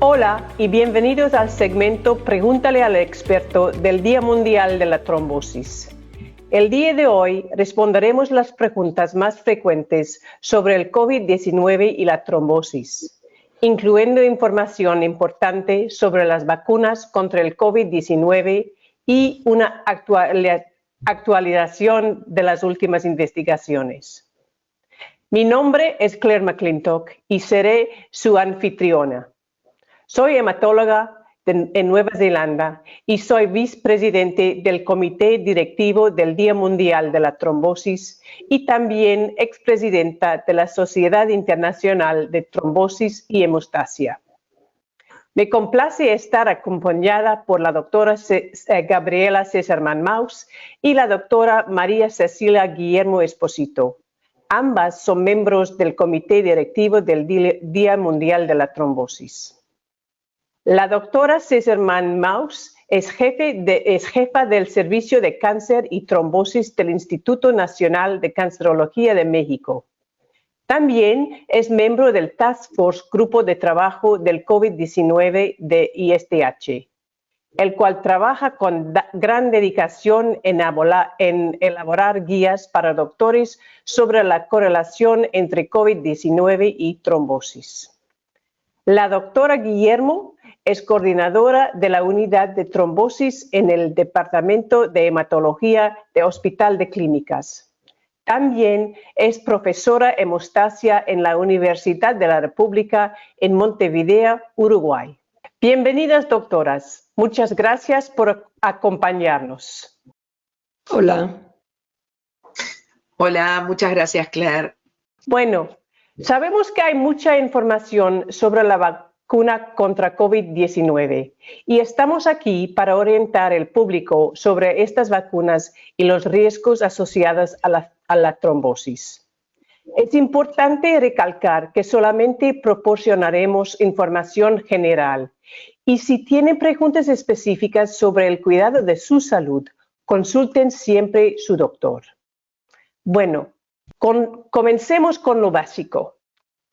Hola y bienvenidos al segmento Pregúntale al experto del Día Mundial de la Trombosis. El día de hoy responderemos las preguntas más frecuentes sobre el COVID-19 y la trombosis, incluyendo información importante sobre las vacunas contra el COVID-19 y una actualización de las últimas investigaciones. Mi nombre es Claire McClintock y seré su anfitriona. Soy hematóloga en Nueva Zelanda y soy vicepresidente del Comité Directivo del Día Mundial de la Trombosis y también expresidenta de la Sociedad Internacional de Trombosis y Hemostasia. Me complace estar acompañada por la doctora Gabriela Cesarman-Maus y la doctora María Cecilia Guillermo Esposito. Ambas son miembros del Comité Directivo del Día Mundial de la Trombosis. La doctora Cesarman-Maus es jefa del Servicio de Cáncer y Trombosis del Instituto Nacional de Cancerología de México. También es miembro del Task Force Grupo de Trabajo del COVID-19 de ISTH, el cual trabaja con gran dedicación en elaborar guías para doctores sobre la correlación entre COVID-19 y trombosis. La doctora Guillermo es coordinadora de la unidad de trombosis en el Departamento de Hematología del Hospital de Clínicas. También es profesora hemostasia en la Universidad de la República en Montevideo, Uruguay. Bienvenidas, doctoras. Muchas gracias por acompañarnos. Hola. Hola, muchas gracias, Claire. Bueno, sabemos que hay mucha información sobre la vacuna contra COVID-19 y estamos aquí para orientar al público sobre estas vacunas y los riesgos asociados a la trombosis. Es importante recalcar que solamente proporcionaremos información general y si tienen preguntas específicas sobre el cuidado de su salud, consulten siempre su doctor. Bueno, comencemos con lo básico.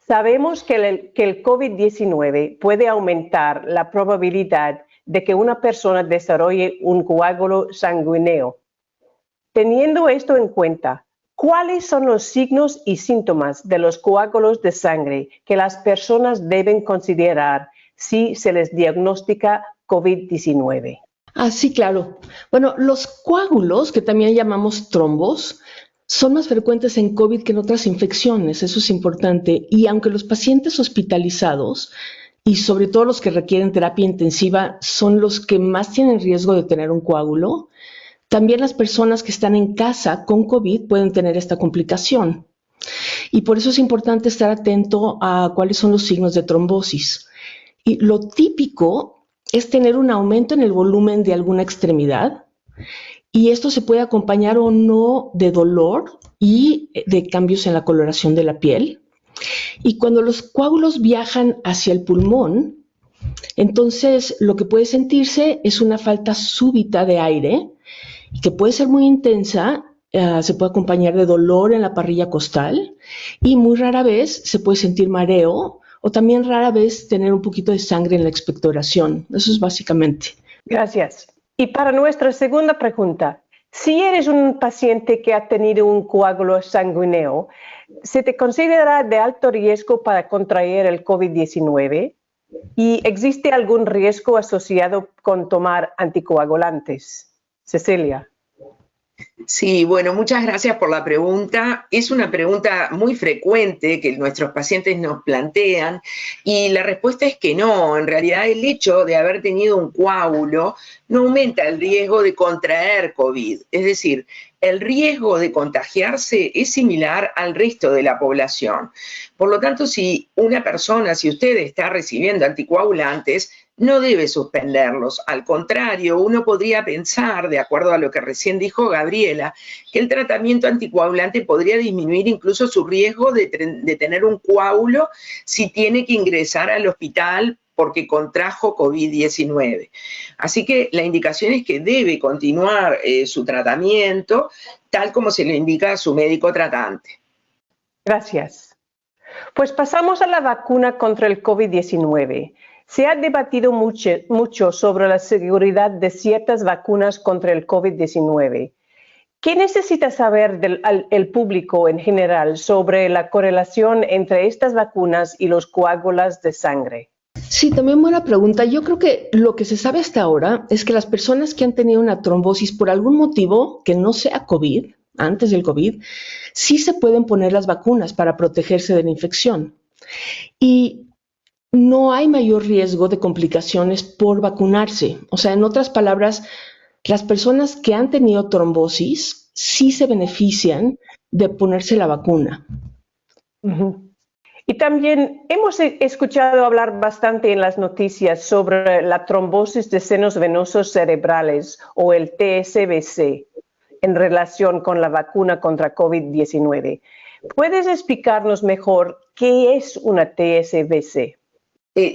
Sabemos que el COVID-19 puede aumentar la probabilidad de que una persona desarrolle un coágulo sanguíneo. Teniendo esto en cuenta, ¿cuáles son los signos y síntomas de los coágulos de sangre que las personas deben considerar si se les diagnostica COVID-19? Sí, claro. Bueno, los coágulos, que también llamamos trombos, son más frecuentes en COVID que en otras infecciones, eso es importante. Y aunque los pacientes hospitalizados, y sobre todo los que requieren terapia intensiva, son los que más tienen riesgo de tener un coágulo, también las personas que están en casa con COVID pueden tener esta complicación. Y por eso es importante estar atento a cuáles son los signos de trombosis. Y lo típico es tener un aumento en el volumen de alguna extremidad, y esto se puede acompañar o no de dolor y de cambios en la coloración de la piel. Y cuando los coágulos viajan hacia el pulmón, entonces lo que puede sentirse es una falta súbita de aire, que puede ser muy intensa, se puede acompañar de dolor en la parrilla costal y muy rara vez se puede sentir mareo o también rara vez tener un poquito de sangre en la expectoración. Eso es básicamente. Gracias. Y para nuestra segunda pregunta, si eres un paciente que ha tenido un coágulo sanguíneo, ¿se te considera de alto riesgo para contraer el COVID-19? ¿Y existe algún riesgo asociado con tomar anticoagulantes? Cecilia. Sí, bueno, muchas gracias por la pregunta. Es una pregunta muy frecuente que nuestros pacientes nos plantean y la respuesta es que no. En realidad el hecho de haber tenido un coágulo no aumenta el riesgo de contraer COVID. Es decir, el riesgo de contagiarse es similar al resto de la población. Por lo tanto, si usted está recibiendo anticoagulantes, no debe suspenderlos. Al contrario, uno podría pensar, de acuerdo a lo que recién dijo Gabriela, que el tratamiento anticoagulante podría disminuir incluso su riesgo de tener un coágulo si tiene que ingresar al hospital porque contrajo COVID-19. Así que la indicación es que debe continuar su tratamiento tal como se lo indica a su médico tratante. Gracias. Pues pasamos a la vacuna contra el COVID-19. Se ha debatido mucho sobre la seguridad de ciertas vacunas contra el COVID-19. ¿Qué necesita saber el público en general sobre la correlación entre estas vacunas y los coágulos de sangre? Sí, también buena pregunta. Yo creo que lo que se sabe hasta ahora es que las personas que han tenido una trombosis por algún motivo que no sea COVID, antes del COVID, sí se pueden poner las vacunas para protegerse de la infección. Y no hay mayor riesgo de complicaciones por vacunarse. O sea, en otras palabras, las personas que han tenido trombosis sí se benefician de ponerse la vacuna. Y también hemos escuchado hablar bastante en las noticias sobre la trombosis de senos venosos cerebrales o el TSVC en relación con la vacuna contra COVID-19. ¿Puedes explicarnos mejor qué es una TSVC?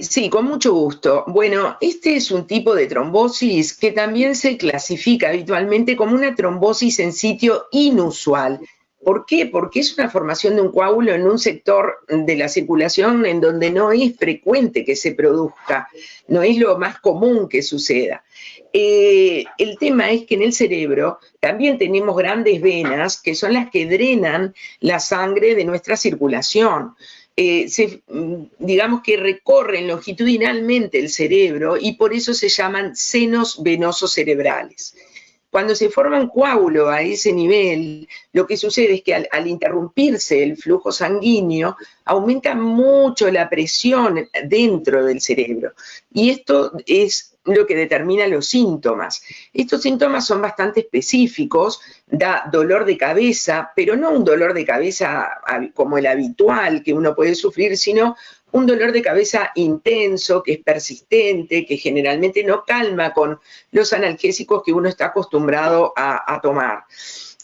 Sí, con mucho gusto. Bueno, este es un tipo de trombosis que también se clasifica habitualmente como una trombosis en sitio inusual. ¿Por qué? Porque es una formación de un coágulo en un sector de la circulación en donde no es frecuente que se produzca, no es lo más común que suceda. El tema es que en el cerebro también tenemos grandes venas que son las que drenan la sangre de nuestra circulación. Digamos que recorren longitudinalmente el cerebro y por eso se llaman senos venosos cerebrales. Cuando se forma un coágulo a ese nivel, lo que sucede es que al interrumpirse el flujo sanguíneo, aumenta mucho la presión dentro del cerebro. Y esto es lo que determina los síntomas. Estos síntomas son bastante específicos, da dolor de cabeza, pero no un dolor de cabeza como el habitual que uno puede sufrir, sino un dolor de cabeza intenso, que es persistente, que generalmente no calma con los analgésicos que uno está acostumbrado a tomar.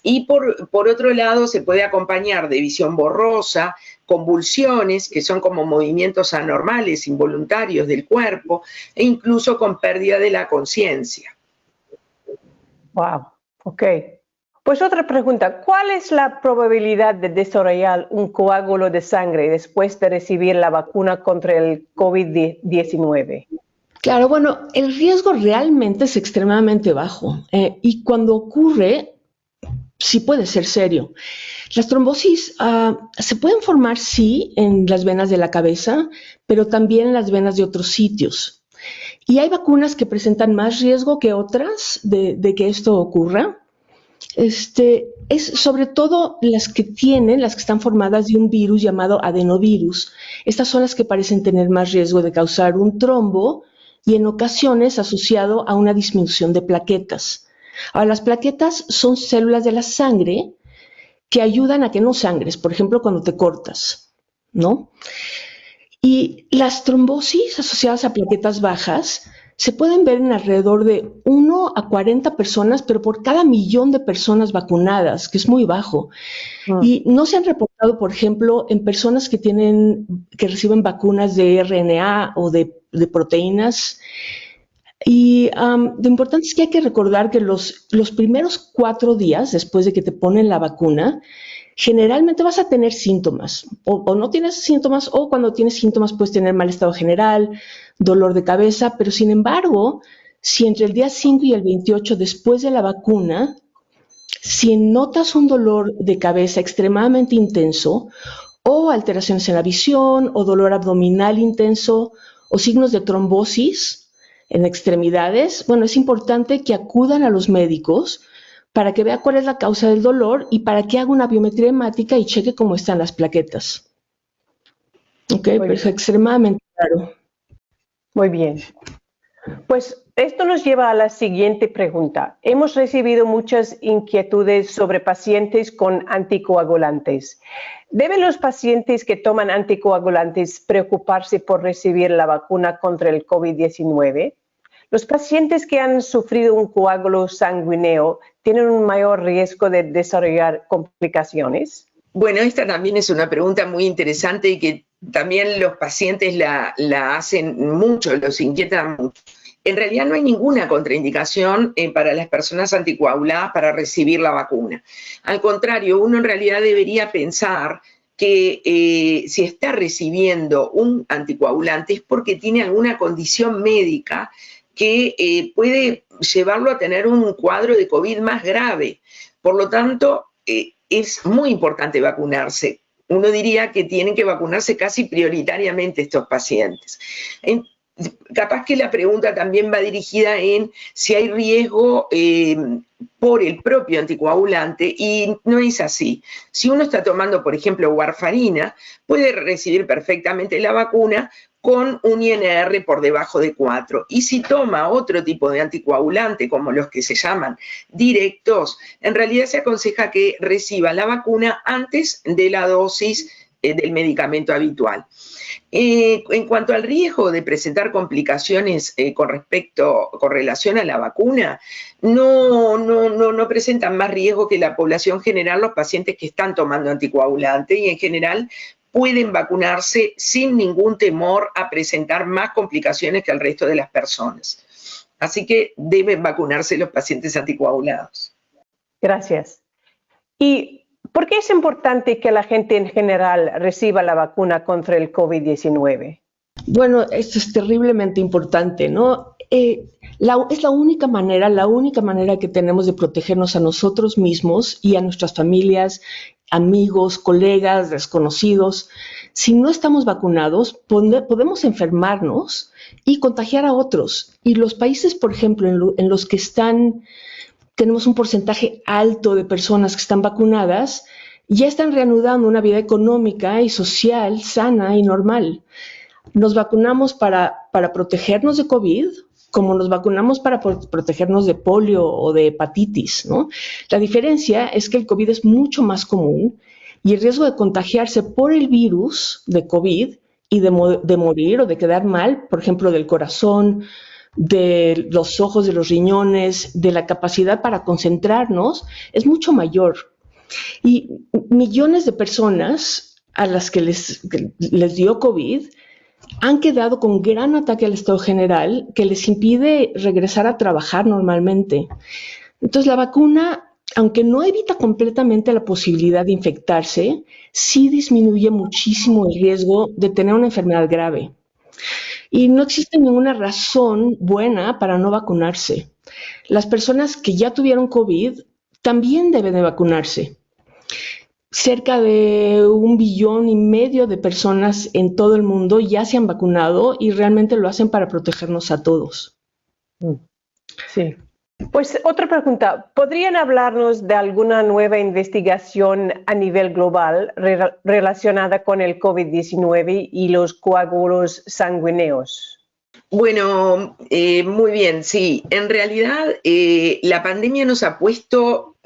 Y por otro lado, se puede acompañar de visión borrosa, convulsiones, que son como movimientos anormales, involuntarios del cuerpo, e incluso con pérdida de la conciencia. Wow, ok. Pues otra pregunta, ¿cuál es la probabilidad de desarrollar un coágulo de sangre después de recibir la vacuna contra el COVID-19? Claro, bueno, el riesgo realmente es extremadamente bajo y cuando ocurre, sí puede ser serio. Las trombosis se pueden formar, sí, en las venas de la cabeza, pero también en las venas de otros sitios. Y hay vacunas que presentan más riesgo que otras de que esto ocurra. Es sobre todo las que están formadas de un virus llamado adenovirus. Estas son las que parecen tener más riesgo de causar un trombo y en ocasiones asociado a una disminución de plaquetas. Ahora, las plaquetas son células de la sangre que ayudan a que no sangres, por ejemplo, cuando te cortas, ¿no? Y las trombosis asociadas a plaquetas bajas se pueden ver en alrededor de 1 a 40 personas, pero por cada 1.000.000 de personas vacunadas, que es muy bajo. Y no se han reportado, por ejemplo, en personas que reciben vacunas de RNA o de proteínas. Y lo importante es que hay que recordar que los primeros 4 días después de que te ponen la vacuna, generalmente vas a tener síntomas, o no tienes síntomas, o cuando tienes síntomas puedes tener mal estado general, dolor de cabeza, pero sin embargo, si entre el día 5 y el 28 después de la vacuna, si notas un dolor de cabeza extremadamente intenso, o alteraciones en la visión, o dolor abdominal intenso, o signos de trombosis en extremidades, bueno, es importante que acudan a los médicos para que vea cuál es la causa del dolor y para que haga una biometría hemática y cheque cómo están las plaquetas. Ok, pero es extremadamente claro. Muy bien. Pues esto nos lleva a la siguiente pregunta. Hemos recibido muchas inquietudes sobre pacientes con anticoagulantes. ¿Deben los pacientes que toman anticoagulantes preocuparse por recibir la vacuna contra el COVID-19? ¿Los pacientes que han sufrido un coágulo sanguíneo tienen un mayor riesgo de desarrollar complicaciones? Bueno, esta también es una pregunta muy interesante y que también los pacientes la hacen mucho, los inquietan mucho. En realidad no hay ninguna contraindicación para las personas anticoaguladas para recibir la vacuna. Al contrario, uno en realidad debería pensar que si está recibiendo un anticoagulante es porque tiene alguna condición médica que puede llevarlo a tener un cuadro de COVID más grave. Por lo tanto, es muy importante vacunarse. Uno diría que tienen que vacunarse casi prioritariamente estos pacientes. Capaz que la pregunta también va dirigida en si hay riesgo por el propio anticoagulante, y no es así. Si uno está tomando, por ejemplo, warfarina, puede recibir perfectamente la vacuna con un INR por debajo de 4. Y si toma otro tipo de anticoagulante, como los que se llaman directos, en realidad se aconseja que reciba la vacuna antes de la dosis del medicamento habitual. En cuanto al riesgo de presentar complicaciones con relación a la vacuna, no presentan más riesgo que la población general los pacientes que están tomando anticoagulante, y en general pueden vacunarse sin ningún temor a presentar más complicaciones que el resto de las personas. Así que deben vacunarse los pacientes anticoagulados. Gracias. ¿Y por qué es importante que la gente en general reciba la vacuna contra el COVID-19? Bueno, esto es terriblemente importante, ¿no? Es la única manera que tenemos de protegernos a nosotros mismos y a nuestras familias, amigos, colegas, desconocidos. Si no estamos vacunados, podemos enfermarnos y contagiar a otros. Y los países, por ejemplo, en los que tenemos un porcentaje alto de personas que están vacunadas, ya están reanudando una vida económica y social sana y normal. Nos vacunamos para protegernos de COVID, como nos vacunamos para protegernos de polio o de hepatitis, ¿no? La diferencia es que el COVID es mucho más común y el riesgo de contagiarse por el virus de COVID y de morir o de quedar mal, por ejemplo, del corazón, de los ojos, de los riñones, de la capacidad para concentrarnos, es mucho mayor. Y millones de personas a las que les dio COVID han quedado con gran ataque al estado general que les impide regresar a trabajar normalmente. Entonces, la vacuna, aunque no evita completamente la posibilidad de infectarse, sí disminuye muchísimo el riesgo de tener una enfermedad grave. Y no existe ninguna razón buena para no vacunarse. Las personas que ya tuvieron COVID también deben de vacunarse. Cerca de 1,5 billones de personas en todo el mundo ya se han vacunado y realmente lo hacen para protegernos a todos. Sí. Pues otra pregunta, ¿podrían hablarnos de alguna nueva investigación a nivel global relacionada con el COVID-19 y los coágulos sanguíneos? Bueno, muy bien, sí. En realidad, la pandemia nos ha puesto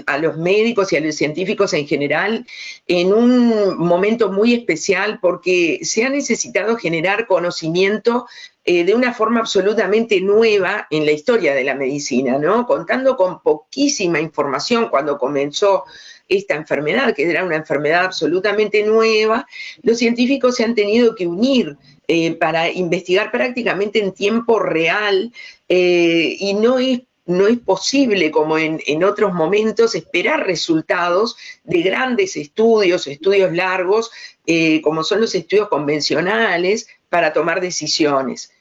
a los médicos y a los científicos en general en un momento muy especial, porque se ha necesitado generar conocimiento de una forma absolutamente nueva en la historia de la medicina, ¿no? Contando con poquísima información cuando comenzó esta enfermedad, que era una enfermedad absolutamente nueva, los científicos se han tenido que unir para investigar prácticamente en tiempo real, y no es posible, como en otros momentos, esperar resultados de grandes estudios largos, como son los estudios convencionales, para tomar decisiones.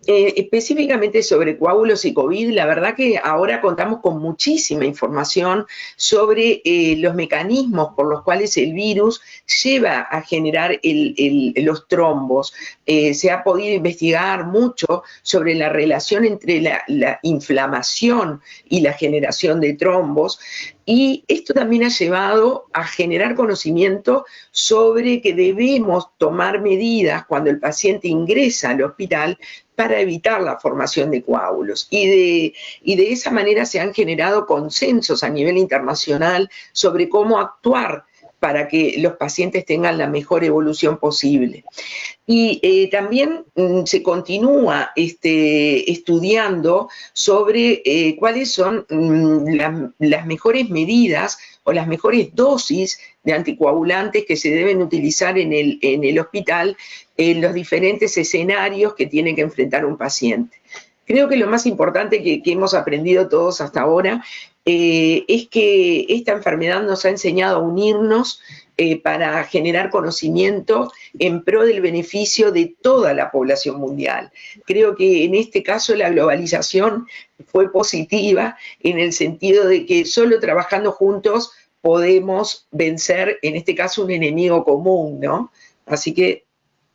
Específicamente sobre coágulos y COVID, la verdad que ahora contamos con muchísima información sobre los mecanismos por los cuales el virus lleva a generar los trombos. Se ha podido investigar mucho sobre la relación entre la inflamación y la generación de trombos, y esto también ha llevado a generar conocimiento sobre que debemos tomar medidas cuando el paciente ingresa al hospital para evitar la formación de coágulos. Y de esa manera se han generado consensos a nivel internacional sobre cómo actuar para que los pacientes tengan la mejor evolución posible. Y también se continúa estudiando sobre cuáles son las mejores medidas o las mejores dosis de anticoagulantes que se deben utilizar en el hospital en los diferentes escenarios que tiene que enfrentar un paciente. Creo que lo más importante que hemos aprendido todos hasta ahora es que esta enfermedad nos ha enseñado a unirnos para generar conocimiento en pro del beneficio de toda la población mundial. Creo que en este caso la globalización fue positiva en el sentido de que solo trabajando juntos podemos vencer, en este caso, un enemigo común, ¿no? Así que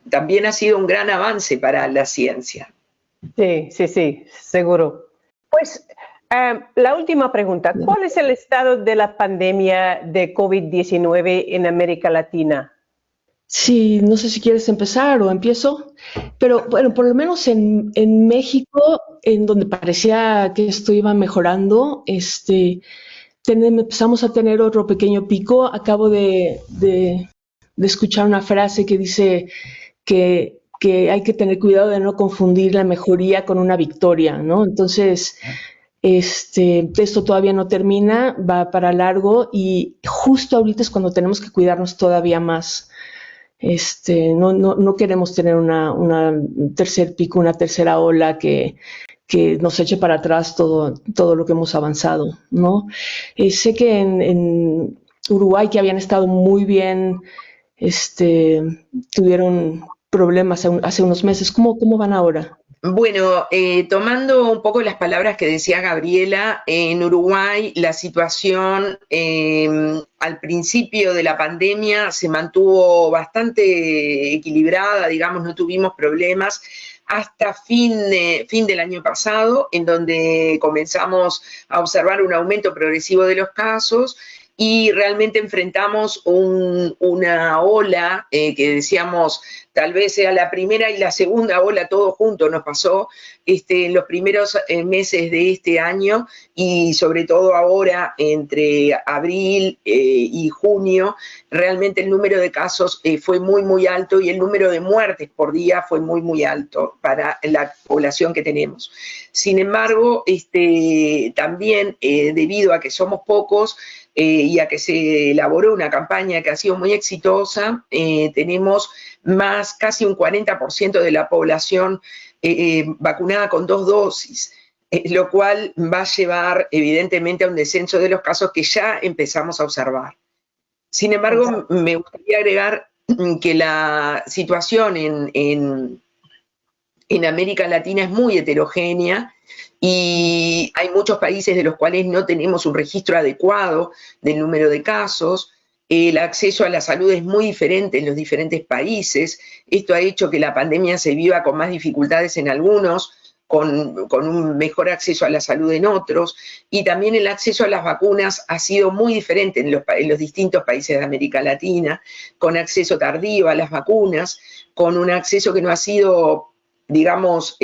también ha sido un gran avance para la ciencia. Sí, seguro. Pues la última pregunta, ¿cuál es el estado de la pandemia de COVID-19 en América Latina? Sí, no sé si quieres empezar o empiezo, pero bueno, por lo menos en México, en donde parecía que esto iba mejorando, empezamos a tener otro pequeño pico. Acabo de escuchar una frase que dice que hay que tener cuidado de no confundir la mejoría con una victoria, ¿no? Entonces, esto todavía no termina, va para largo y justo ahorita es cuando tenemos que cuidarnos todavía más. No queremos tener un tercer pico, una tercera ola que nos eche para atrás todo lo que hemos avanzado, ¿no? Sé que en Uruguay, que habían estado muy bien, tuvieron problemas hace unos meses. ¿Cómo van ahora? Bueno, tomando un poco las palabras que decía Gabriela, en Uruguay la situación al principio de la pandemia se mantuvo bastante equilibrada, digamos, no tuvimos problemas hasta fin del año pasado, en donde comenzamos a observar un aumento progresivo de los casos y realmente enfrentamos una ola que decíamos tal vez sea la primera y la segunda ola todo junto nos pasó en los primeros meses de este año y sobre todo ahora entre abril y junio realmente el número de casos fue muy muy alto y el número de muertes por día fue muy muy alto para la población que tenemos. Sin embargo, también debido a que somos pocos y a que se elaboró una campaña que ha sido muy exitosa, tenemos casi un 40% de la población vacunada con 2 dosis, lo cual va a llevar evidentemente a un descenso de los casos que ya empezamos a observar. Sin embargo, me gustaría agregar que la situación en América Latina es muy heterogénea y hay muchos países de los cuales no tenemos un registro adecuado del número de casos. El acceso a la salud es muy diferente en los diferentes países. Esto ha hecho que la pandemia se viva con más dificultades en algunos, con un mejor acceso a la salud en otros, y también el acceso a las vacunas ha sido muy diferente en los distintos países de América Latina, con acceso tardío a las vacunas, con un acceso que no ha sido, digamos,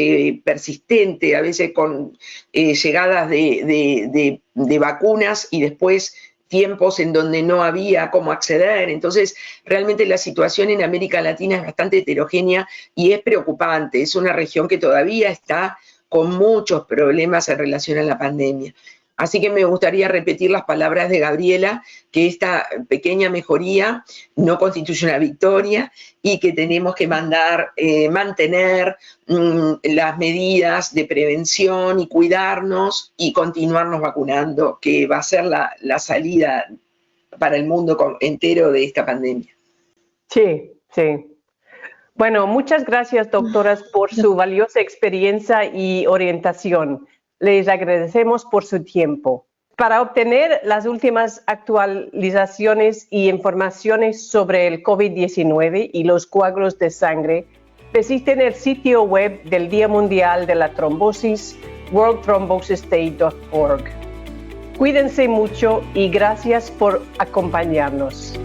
persistente, a veces con llegadas de vacunas y después tiempos en donde no había cómo acceder. Entonces, realmente la situación en América Latina es bastante heterogénea y es preocupante. Es una región que todavía está con muchos problemas en relación a la pandemia. Así que me gustaría repetir las palabras de Gabriela, que esta pequeña mejoría no constituye una victoria y que tenemos que mantener las medidas de prevención y cuidarnos y continuarnos vacunando, que va a ser la salida para el mundo entero de esta pandemia. Sí. Bueno, muchas gracias, doctoras, por su valiosa experiencia y orientación. Les agradecemos por su tiempo. Para obtener las últimas actualizaciones y informaciones sobre el COVID-19 y los coágulos de sangre, visiten el sitio web del Día Mundial de la Trombosis, worldthrombosisday.org. Cuídense mucho y gracias por acompañarnos.